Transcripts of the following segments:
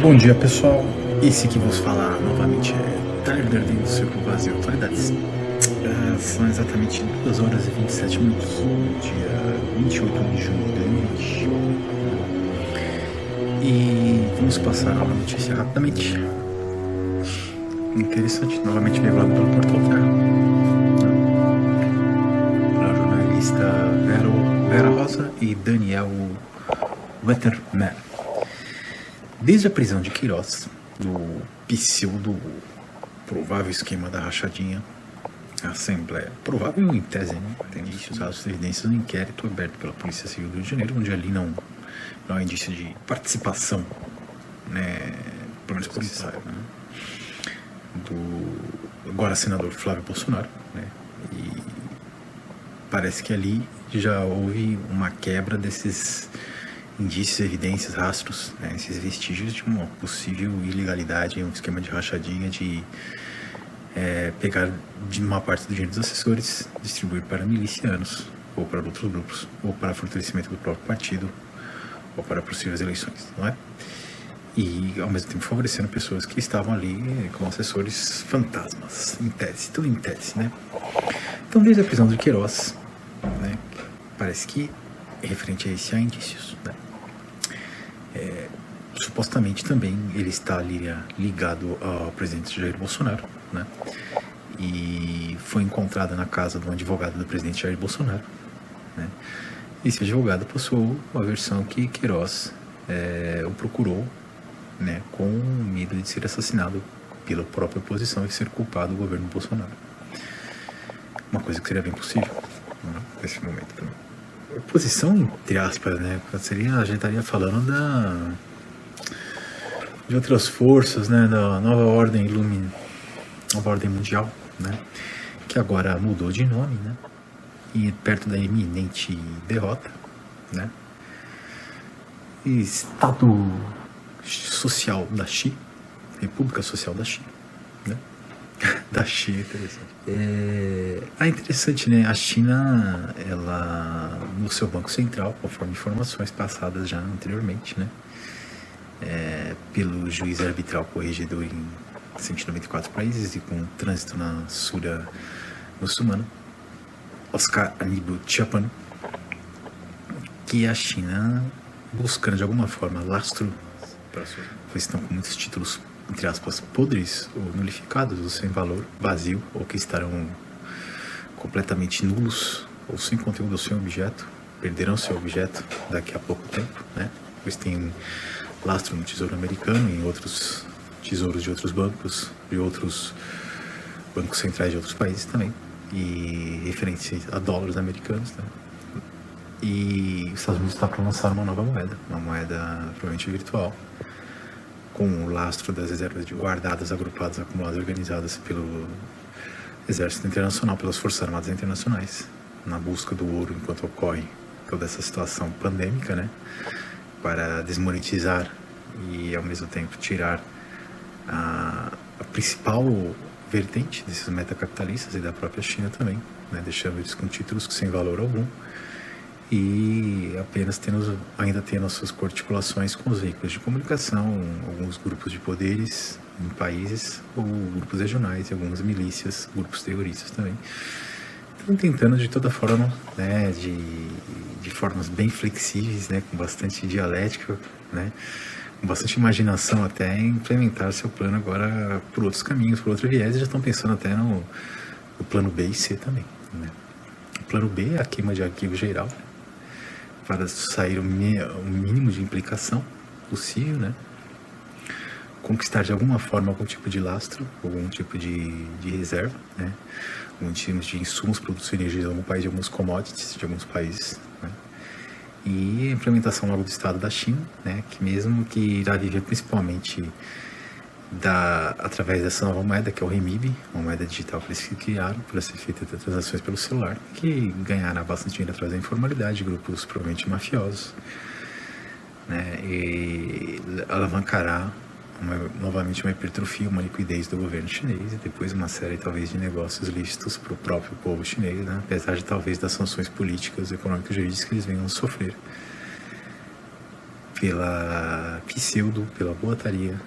Bom dia, pessoal. Esse que vos falar novamente é Tyler Derden do Círculo Vazio Atualidades. São exatamente 2 horas e 27 minutos, dia 28 de junho de 2020. E vamos passar a notícia rapidamente. Interessante, novamente revelado pelo Portal Terra. Pela jornalista Vera Rosa e Daniel Wetterman. Desde a prisão de Queiroz, do pseudo provável esquema da rachadinha, a Assembleia, provável em tese, né? Tem indícios, as evidências do inquérito aberto pela Polícia Civil do Rio de Janeiro, onde ali não há indício de participação, né, pelo menos policial, né, do agora senador Flávio Bolsonaro, né, e parece que ali já houve uma quebra desses indícios, evidências, rastros, né, esses vestígios de uma possível ilegalidade, um esquema de rachadinha, de pegar de uma parte do dinheiro dos assessores, distribuir para milicianos, ou para outros grupos, ou para fortalecimento do próprio partido, ou para possíveis eleições, não é? E, ao mesmo tempo, favorecendo pessoas que estavam ali como assessores fantasmas, em tese, tudo em tese, né? Então, desde a prisão de Queiroz, né, parece que, referente a esse, há indícios, né? Supostamente também ele está ali ligado ao presidente Jair Bolsonaro, né? E foi encontrado na casa de um advogado do presidente Jair Bolsonaro, né? Esse advogado possuiu a versão que Queiroz o procurou, né, com medo de ser assassinado pela própria oposição e ser culpado do governo Bolsonaro. Uma coisa que seria bem possível, né, nesse momento também. Oposição, entre aspas, né? A gente estaria falando de outras forças, né? Da nova ordem nova ordem mundial, né? Que agora mudou de nome, né? E perto da iminente derrota, né? Estado Social da China, República Social da China, né? Da China, interessante. Interessante, né? A China, ela, no seu Banco Central, conforme informações passadas já anteriormente, né? Pelo juiz arbitral corregedor em 194 países e com trânsito na Sura muçulmana, Oscar Aníbal Chapano, que a China, buscando de alguma forma lastro para sua, pois estão com muitos títulos, entre aspas, podres ou nulificados, ou sem valor, vazio, ou que estarão completamente nulos, ou sem conteúdo, ou sem objeto, perderão seu objeto daqui a pouco tempo, né? Pois tem lastro no Tesouro Americano e em outros tesouros de outros bancos, de outros bancos centrais de outros países também, e referente a dólares americanos, né? E os Estados Unidos está para lançar uma nova moeda, uma moeda provavelmente virtual, com o lastro das reservas guardadas, agrupadas, acumuladas, organizadas pelo Exército Internacional, pelas Forças Armadas Internacionais, na busca do ouro enquanto ocorre toda essa situação pandêmica, né, para desmonetizar e, ao mesmo tempo, tirar a principal vertente desses metacapitalistas e da própria China também, né, deixando eles com títulos sem valor algum, e apenas ainda tendo as suas articulações com os veículos de comunicação, alguns grupos de poderes em países, ou grupos regionais e algumas milícias, grupos terroristas também. Então, tentando de toda forma, né, de formas bem flexíveis, né, com bastante dialética, né, com bastante imaginação até, implementar seu plano agora por outros caminhos, por outro viés, e já estão pensando até no plano B e C também, né. O plano B é a queima de arquivo geral, para sair o mínimo de implicação possível, né? Conquistar de alguma forma algum tipo de lastro, algum tipo de reserva, né? Algum tipo de insumos, produtos e energias de algum país, de alguns commodities de alguns países, né? E a implementação logo do Estado da China, né? Que mesmo que irá viver principalmente através dessa nova moeda, que é o renminbi, uma moeda digital que eles criaram para ser feita de transações pelo celular, que ganhará bastante dinheiro através da informalidade, grupos provavelmente mafiosos, né, e alavancará novamente uma hipertrofia, uma liquidez do governo chinês e depois uma série talvez de negócios lícitos para o próprio povo chinês, né, apesar de talvez das sanções políticas, econômicas e jurídicas que eles venham a sofrer. pela boataria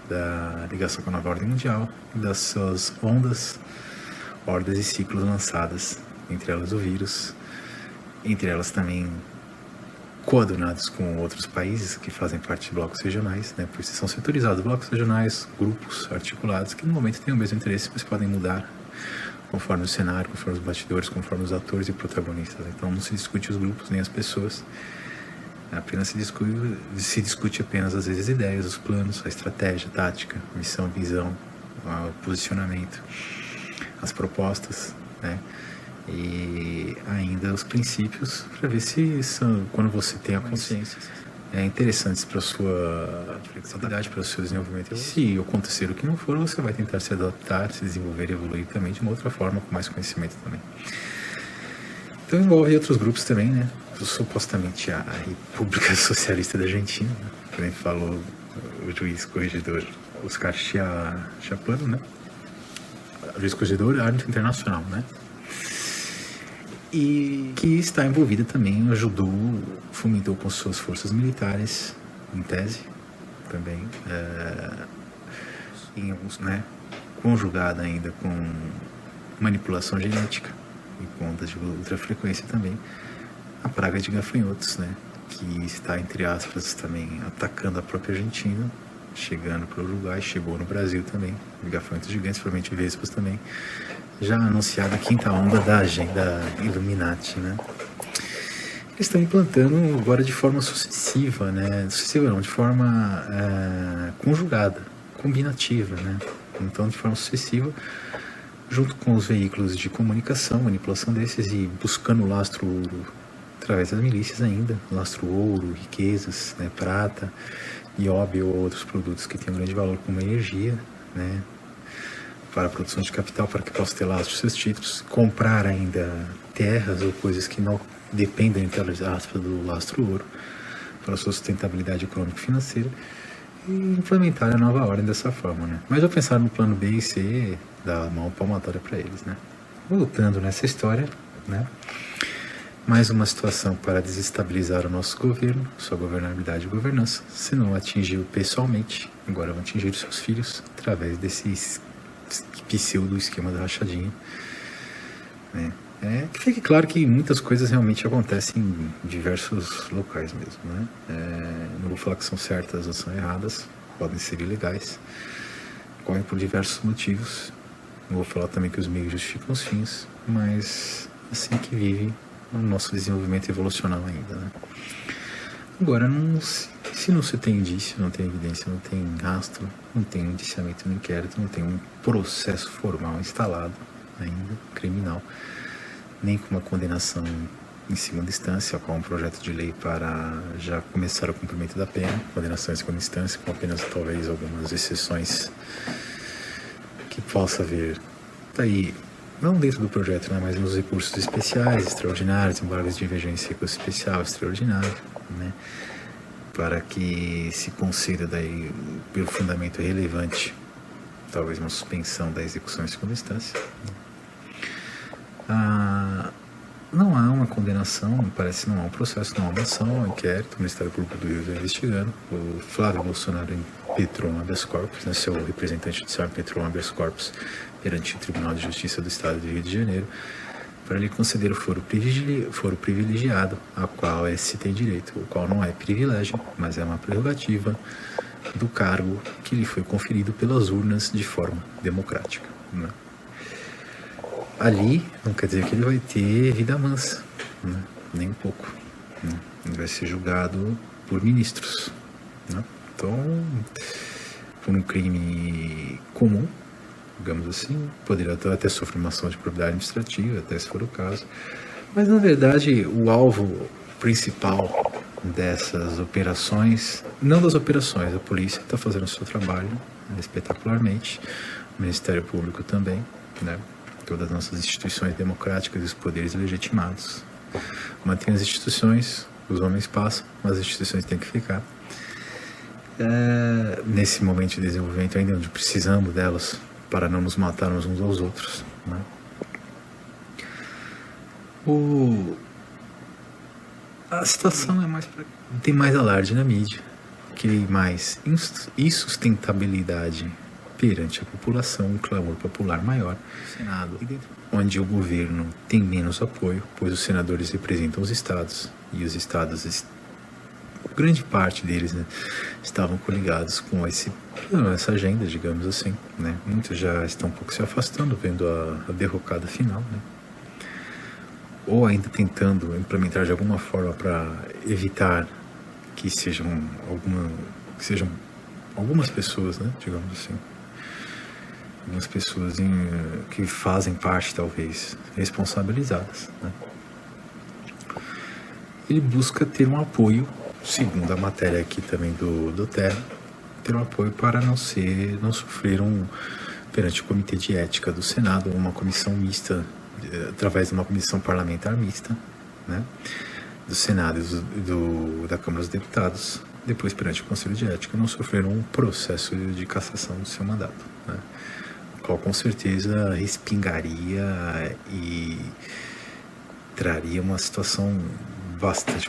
da ligação com a nova ordem mundial e das suas ondas, hordas e ciclos lançadas, entre elas o vírus, entre elas também coadunados com outros países que fazem parte de blocos regionais, né, por isso são setorizados, blocos regionais, grupos articulados, que no momento têm o mesmo interesse, mas podem mudar conforme o cenário, conforme os bastidores, conforme os atores e protagonistas. Então não se discute os grupos nem as pessoas, apenas se discute apenas às vezes ideias, os planos, a estratégia, a tática, a missão, a visão, o posicionamento, as propostas, né? E ainda os princípios, para ver se são, quando você tem a consciência, interessantes para a sua flexibilidade, para o seu desenvolvimento. E se acontecer o que não for, você vai tentar se adaptar, se desenvolver e evoluir também de uma outra forma, com mais conhecimento também. Então envolve outros grupos também, né? Supostamente a República Socialista da Argentina, né? Como falou o juiz corregedor Oscar Chapano, né? O juiz corregedor árbitro internacional, né? E que está envolvida também, ajudou, fomentou com suas forças militares, em tese, também, em alguns, né, conjugada ainda com manipulação genética e com ondas de ultrafrequência também, a praga de gafanhotos, né, que está, entre aspas, também atacando a própria Argentina, chegando para o Uruguai, chegou no Brasil também, gafanhotos gigantes, provavelmente vespas também, já anunciada a quinta onda da agenda Illuminati, né? Eles estão implantando agora de forma sucessiva, né? Sucessiva não, de forma conjugada, combinativa, né? Então, de forma sucessiva, junto com os veículos de comunicação, manipulação desses e buscando lastro ouro através das milícias ainda, lastro ouro, riquezas, né? Prata, nióbio ou outros produtos que têm um grande valor como energia, né? Para a produção de capital, para que possa ter lastro seus títulos, comprar ainda terras ou coisas que não dependem, entre aspas, do lastro ouro, para a sua sustentabilidade econômica e financeira, e implementar a nova ordem dessa forma, né? Mas eu pensar no plano B e C, dar uma palmatória para eles, né? Voltando nessa história, né? Mais uma situação para desestabilizar o nosso governo, sua governabilidade e governança, se não atingiu pessoalmente, agora vão atingir os seus filhos, através desses pseudo esquema da rachadinha, né? Que fique claro que muitas coisas realmente acontecem em diversos locais mesmo, né? Não vou falar que são certas ou são erradas, podem ser ilegais, ocorrem por diversos motivos. Não vou falar também que os meios justificam os fins, mas assim que vive o nosso desenvolvimento evolucional ainda, né? Agora, se não se tem indício, não tem evidência, não tem rastro, não tem indiciamento no inquérito, não tem um processo formal instalado ainda, criminal, nem com uma condenação em segunda instância, qual um projeto de lei para já começar o cumprimento da pena, condenação em segunda instância, com apenas talvez algumas exceções que possa haver, tá aí, não dentro do projeto, né, mas nos recursos especiais, extraordinários, embargos de emergência, recurso especial, extraordinário, né, para que se conceda daí, pelo fundamento relevante, talvez uma suspensão da execução em segunda instância. Não há uma condenação, parece que não há um processo, não há uma ação, um inquérito, o Ministério Público do Rio está investigando, o Flávio Bolsonaro impetrou um habeas corpus, né, seu representante judicial impetrou um habeas corpus perante o Tribunal de Justiça do Estado do Rio de Janeiro, para lhe conceder o foro privilegiado, a qual se tem direito, o qual não é privilégio, mas é uma prerrogativa do cargo que lhe foi conferido pelas urnas de forma democrática, né? Ali não quer dizer que ele vai ter vida mansa, né? Nem um pouco, né? Ele vai ser julgado por ministros, né? Então, por um crime comum, digamos assim, poderia até sofrer uma ação de probidade administrativa, até se for o caso, mas na verdade o alvo principal dessas operações, não das operações, a polícia está fazendo o seu trabalho, né, espetacularmente, o Ministério Público também, né? Todas as nossas instituições democráticas e os poderes legitimados. Mantém as instituições, os homens passam, mas as instituições têm que ficar. Nesse momento de desenvolvimento ainda onde precisamos delas para não nos matarmos uns aos outros, né? A situação é mais para tem mais alarde na mídia, que mais insustentabilidade perante a população, um clamor popular maior no Senado, onde o governo tem menos apoio, pois os senadores representam os estados, e os estados, grande parte deles, né, estavam coligados com essa agenda, digamos assim, né? Muitos já estão um pouco se afastando, vendo a derrocada final, né? Ou ainda tentando implementar de alguma forma para evitar que sejam algumas pessoas, né, digamos assim, algumas pessoas que fazem parte, talvez, responsabilizadas, né? Ele busca ter um apoio, segundo a matéria aqui também do Terra, ter um apoio para não sofrer perante o Comitê de Ética do Senado, uma comissão mista, através de uma comissão parlamentar mista, né, do Senado e da Câmara dos Deputados, depois perante o Conselho de Ética, não sofreram um processo de cassação do seu mandato, né, o qual com certeza respingaria e traria uma situação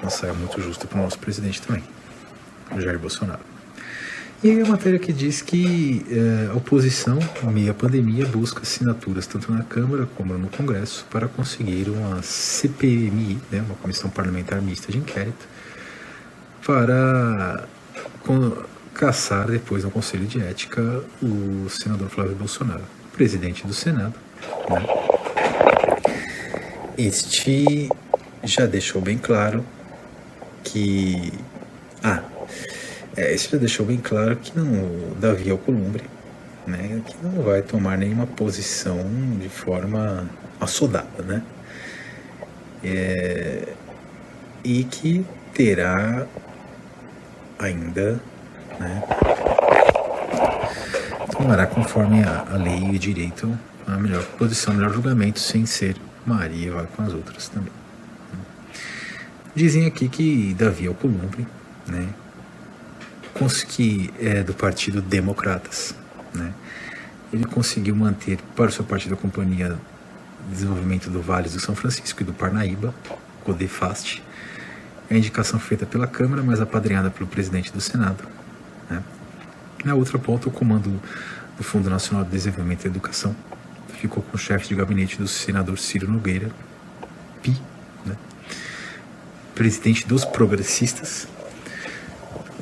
uma saia muito justa para o nosso presidente também, Jair Bolsonaro. E aí a matéria que diz que a oposição, meio à pandemia, busca assinaturas tanto na Câmara como no Congresso para conseguir uma CPMI, né, uma Comissão Parlamentar Mista de Inquérito, para caçar depois no Conselho de Ética o senador Flávio Bolsonaro, presidente do Senado, né? Este já deixou bem claro que... Isso já deixou bem claro que o Davi Alcolumbre, né, que não vai tomar nenhuma posição de forma assodada, né? E que terá ainda, né, tomará conforme a lei e o direito a melhor posição, melhor julgamento, sem ser Maria, vai com as outras também. Dizem aqui que Davi Alcolumbre, né, que é do Partido Democratas, né, ele conseguiu manter para o seu partido a Companhia de Desenvolvimento do Vale do São Francisco e do Parnaíba, CODEFAST, a indicação feita pela Câmara, mas apadrinhada pelo presidente do Senado, né. Na outra ponta, o comando do Fundo Nacional de Desenvolvimento e Educação ficou com o chefe de gabinete do senador Ciro Nogueira, PI, né, presidente dos progressistas.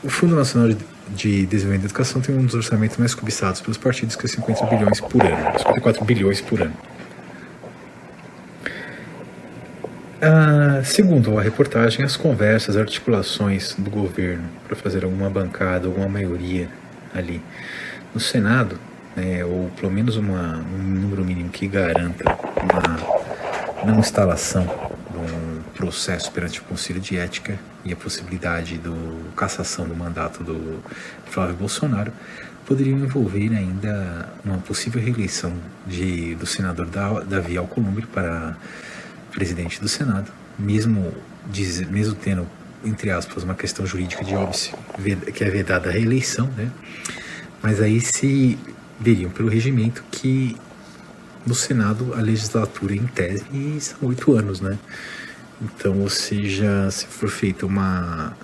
O Fundo Nacional de Desenvolvimento e Educação tem um dos orçamentos mais cobiçados pelos partidos, que é 50 bilhões por ano, 54 bilhões por ano. Segundo a reportagem, as conversas, as articulações do governo para fazer alguma bancada, alguma maioria ali no Senado, né, ou pelo menos um número mínimo que garanta uma não instalação de um processo perante o Conselho de Ética e a possibilidade da cassação do mandato do Flávio Bolsonaro, poderiam envolver ainda uma possível reeleição do senador Davi Alcolumbre para presidente do Senado, mesmo tendo, entre aspas, uma questão jurídica de óbice, que é vedada a reeleição, né? Mas aí se veriam pelo regimento que no Senado a legislatura, em tese, são 8 anos, né? Então, ou seja, se for feita uma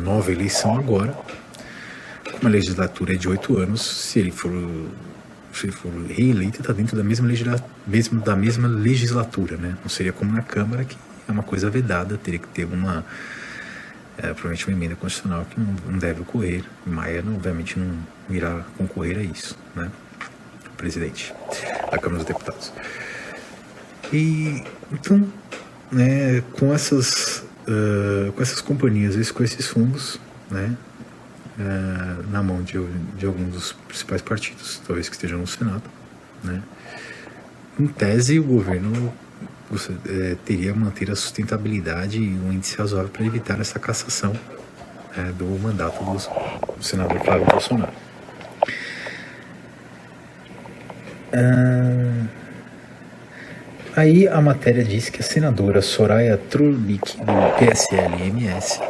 nova eleição agora, uma legislatura de 8 anos, se ele for reeleito, está dentro da mesma legislatura, né? Não seria como na Câmara, que é uma coisa vedada, teria que ter provavelmente uma emenda constitucional que não deve ocorrer. Maia, obviamente, não irá concorrer a isso, né? O presidente da Câmara dos Deputados. E, então, né, com essas companhias, com esses fundos, né, na mão de alguns dos principais partidos, talvez que estejam no Senado, né, em tese o governo teria manter a sustentabilidade e um índice razoável para evitar essa cassação do mandato do senador Flávio Bolsonaro. Aí a matéria diz que a senadora Soraya Tronic, do PSL-MS,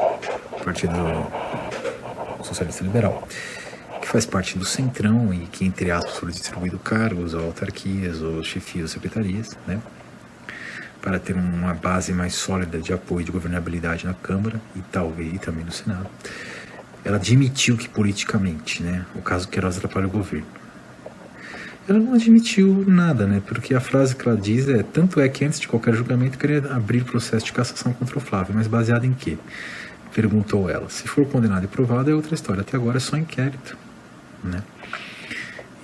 Partido Socialista Liberal, que faz parte do Centrão e que, entre aspas, foi distribuído cargos ou autarquias ou chefias ou secretarias, né, para ter uma base mais sólida de apoio e de governabilidade na Câmara e talvez também no Senado. Ela admitiu que politicamente, né, o caso Queiroz atrapalha o governo. Ela não admitiu nada, né, porque a frase que ela diz é: tanto é que antes de qualquer julgamento queria abrir processo de cassação contra o Flávio, mas baseado em quê? Perguntou ela. Se for condenado e provado é outra história, até agora é só inquérito, né?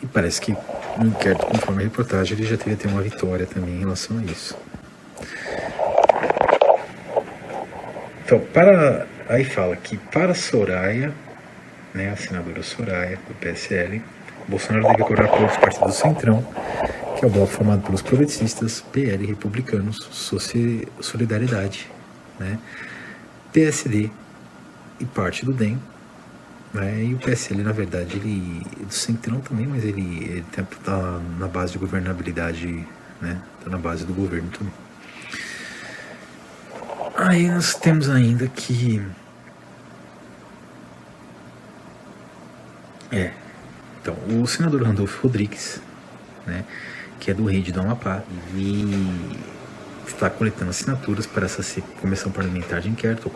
E parece que no inquérito, conforme a reportagem, ele já teria ter uma vitória também em relação a isso. Então, aí fala que para Soraya, né, a senadora Soraya, do PSL, Bolsonaro deve cobrar apoio dos partidos do Centrão, que é o bloco formado pelos progressistas, PL, republicanos, Solidariedade, né, PSD e parte do DEM. Né, e o PSL, na verdade, ele é do Centrão também, mas ele tá na base de governabilidade, né, tá na base do governo também. Aí nós temos ainda que... Então, o senador Randolfo Rodrigues, né, que é do Rede do Amapá, ele está coletando assinaturas para essa comissão parlamentar de inquérito,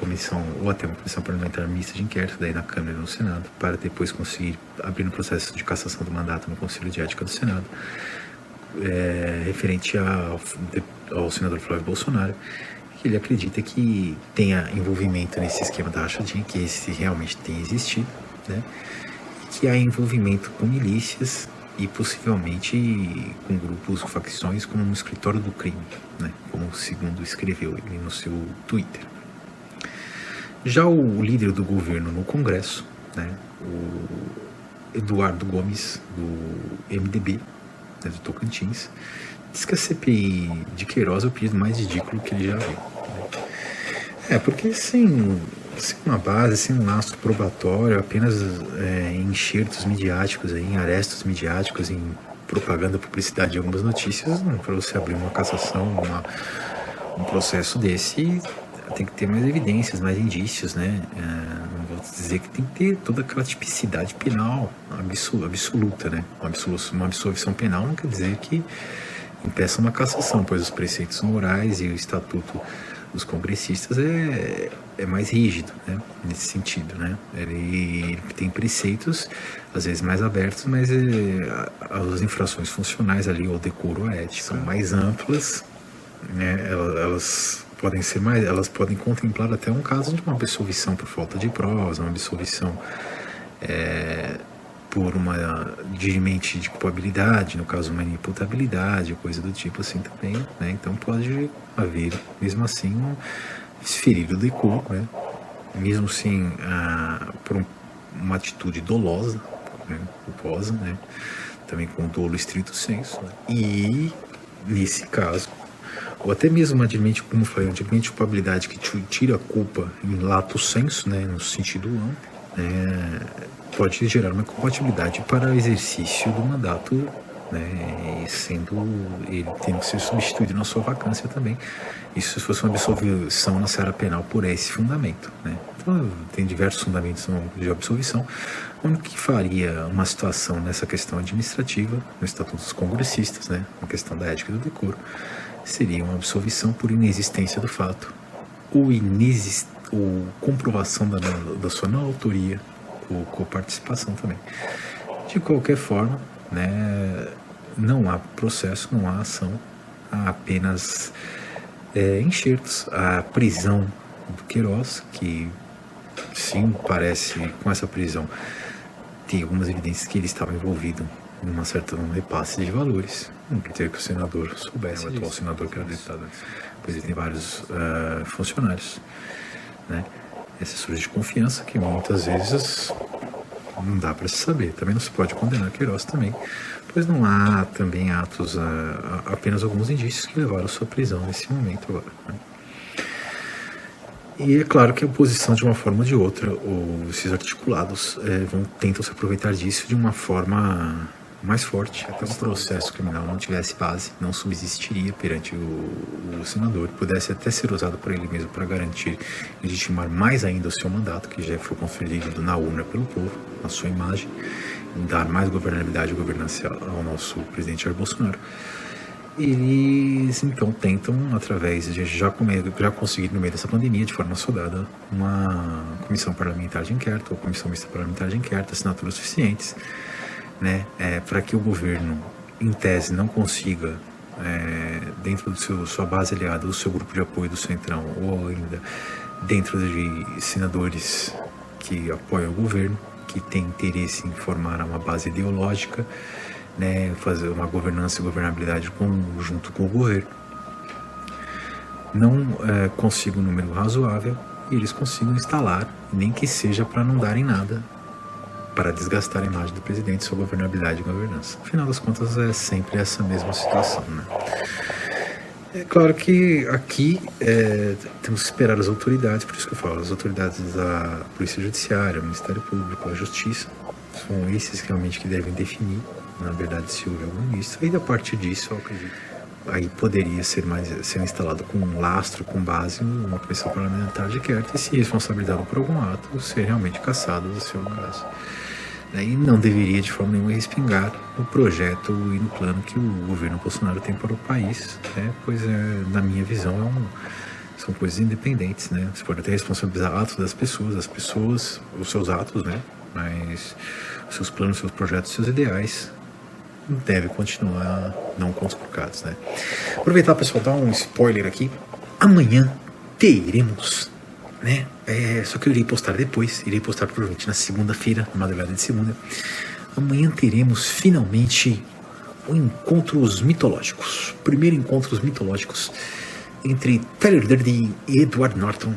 ou até uma comissão parlamentar mista de inquérito, daí na Câmara e no Senado, para depois conseguir abrir um processo de cassação do mandato no Conselho de Ética do Senado, referente ao senador Flávio Bolsonaro, que ele acredita que tenha envolvimento nesse esquema da rachadinha, que esse realmente tem existido, né? E que há envolvimento com milícias e possivelmente com grupos, facções, como no escritório do crime, né? Como segundo escreveu ele no seu Twitter. Já o líder do governo no Congresso, né, o Eduardo Gomes, do MDB, né, do Tocantins, diz que a CPI de Queiroz é o pedido mais ridículo que ele já viu. Porque sem uma base, sem um lastro probatório, apenas em enxertos midiáticos, em arestos midiáticos, em propaganda, publicidade de algumas notícias, para você abrir uma cassação, um processo desse, tem que ter mais evidências, mais indícios, né? Não vou dizer que tem que ter toda aquela tipicidade penal absoluta, né? Uma absolvição penal não quer dizer que impeça uma cassação, pois os preceitos morais e o estatuto dos congressistas é mais rígido, né, nesse sentido, né? Ele tem preceitos às vezes mais abertos, mas as infrações funcionais ali, o decoro, a ética, são mais amplas, né? Elas podem contemplar até um caso de uma absolvição por falta de provas, uma absolvição por uma dirimente de culpabilidade, no caso uma inimputabilidade, coisa do tipo assim também, né? Então pode haver, mesmo assim, um desferir do decoro, né? Mesmo assim, por uma atitude dolosa, né? Culposa, né? Também com dolo estrito sensu, né? E nesse caso, ou até mesmo uma dirimente, como eu falei, uma dirimente de culpabilidade que tira a culpa em lato sensu, né? No sentido amplo, pode gerar uma compatibilidade para o exercício do mandato, né, sendo ele tendo que ser substituído na sua vacância também. Isso se fosse uma absolvição na seara penal por esse fundamento, né? Então tem diversos fundamentos de absolvição. O único que faria uma situação nessa questão administrativa, no Estatuto dos Congressistas, né, na questão da ética e do decoro, seria uma absolvição por inexistência do fato, ou comprovação da sua não autoria, ou coparticipação também. De qualquer forma, né, não há processo, não há ação, há apenas enxertos. A prisão do Queiroz, que sim, parece, com essa prisão, tem algumas evidências que ele estava envolvido em uma certa repasse de valores. Não queria que o senador soubesse, o atual senador que era deputado, pois ele tem vários funcionários, né? Assessores de confiança que muitas vezes não dá para se saber. Também não se pode condenar Queiroz também, pois não há também atos, apenas alguns indícios que levaram a sua prisão nesse momento agora, né? E é claro que a oposição, de uma forma ou de outra, ou esses articulados tentam se aproveitar disso de uma forma mais forte. Até se o processo criminal não tivesse base, não subsistiria perante o senador, pudesse até ser usado por ele mesmo para garantir, legitimar mais ainda o seu mandato, que já foi conferido na urna pelo povo, na sua imagem, dar mais governabilidade e governança ao nosso presidente Jair Bolsonaro. eles então tentam, através de já conseguir no meio dessa pandemia, de forma soldada, uma comissão parlamentar de inquérito, ou comissão mista parlamentar de inquérito, assinaturas suficientes, né, para que o governo, em tese, não consiga, dentro do sua base aliada, do seu grupo de apoio do Centrão, ou ainda dentro de senadores que apoiam o governo, que tem interesse em formar uma base ideológica, né, fazer uma governança e governabilidade junto com o governo, não consiga um número razoável e eles consigam instalar, nem que seja para não darem nada, para desgastar a imagem do presidente, sua governabilidade e governança. Afinal das contas, é sempre essa mesma situação, né? É claro que aqui temos que esperar as autoridades, por isso que eu falo, as autoridades da Polícia Judiciária, o Ministério Público, a Justiça, são esses realmente que devem definir, na verdade, se houve algum ministro. E a partir disso, eu acredito, aí poderia ser instalado com um lastro, com base numa comissão parlamentar de inquérito, e se responsabilizado por algum ato, ser realmente cassado no seu caso. E não deveria de forma nenhuma respingar no projeto e no plano que o governo Bolsonaro tem para o país, né? Pois, na minha visão, são coisas independentes, né? Você pode até responsabilizar atos das pessoas, os seus atos, né? Mas os seus planos, seus projetos, seus ideais devem continuar não conspurcados, né? Aproveitar, pessoal, dar um spoiler aqui. Amanhã teremos, né? Só que eu irei postar depois, provavelmente na segunda-feira, na madrugada de segunda. Amanhã teremos finalmente encontros mitológicos. Primeiro encontros mitológicos entre Tyler Durden e Edward Norton,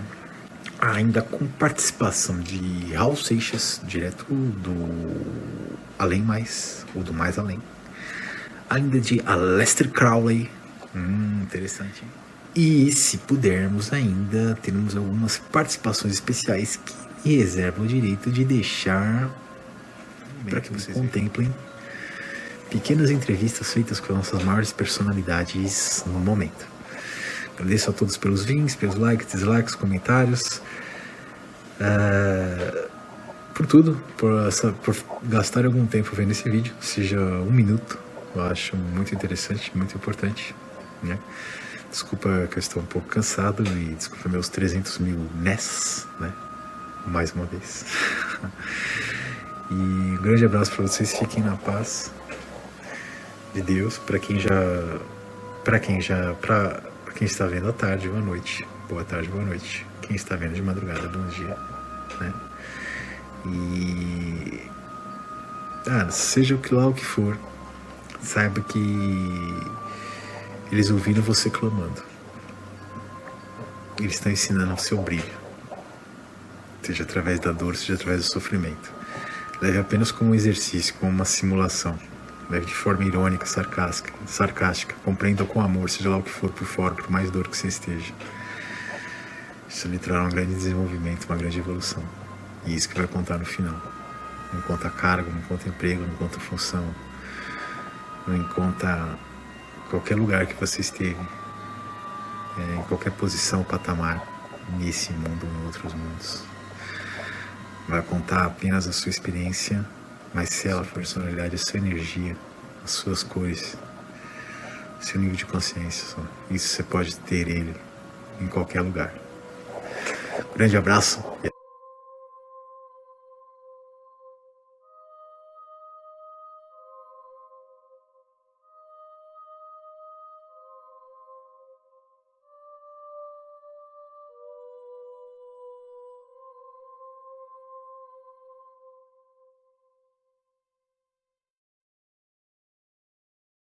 ainda com participação de Raul Seixas, direto do Além Mais, ou do Mais Além, ainda de Aleister Crowley, interessante. E se pudermos ainda, teremos algumas participações especiais que me reservam o direito de deixar para que vocês contemplem pequenas entrevistas feitas com as nossas maiores personalidades no momento. Agradeço a todos pelos views, pelos likes, dislikes, comentários, por tudo, por gastar algum tempo vendo esse vídeo, seja 1 minuto, eu acho muito interessante, muito importante, né? Desculpa que eu estou um pouco cansado e desculpa meus 300 mil NES, né? Mais uma vez. E um grande abraço para vocês, fiquem na paz de Deus. Para quem está vendo à tarde, boa noite. Boa tarde, boa noite. Quem está vendo de madrugada, bom dia, né? E seja o que for, saiba que eles ouviram você clamando. Eles estão ensinando o seu brilho, seja através da dor, seja através do sofrimento. Leve apenas como um exercício, como uma simulação. Leve de forma irônica, sarcástica. Compreenda com amor, seja lá o que for por fora, por mais dor que você esteja. Isso lhe trará um grande desenvolvimento, uma grande evolução. E isso que vai contar no final. Não conta cargo, não conta emprego, não conta função. Não conta qualquer lugar que você esteve, em qualquer posição, patamar, nesse mundo ou em outros mundos. Vai contar apenas a sua experiência, mas se ela, a personalidade, a sua energia, as suas cores, seu nível de consciência, só. Isso você pode ter ele em qualquer lugar. Grande abraço.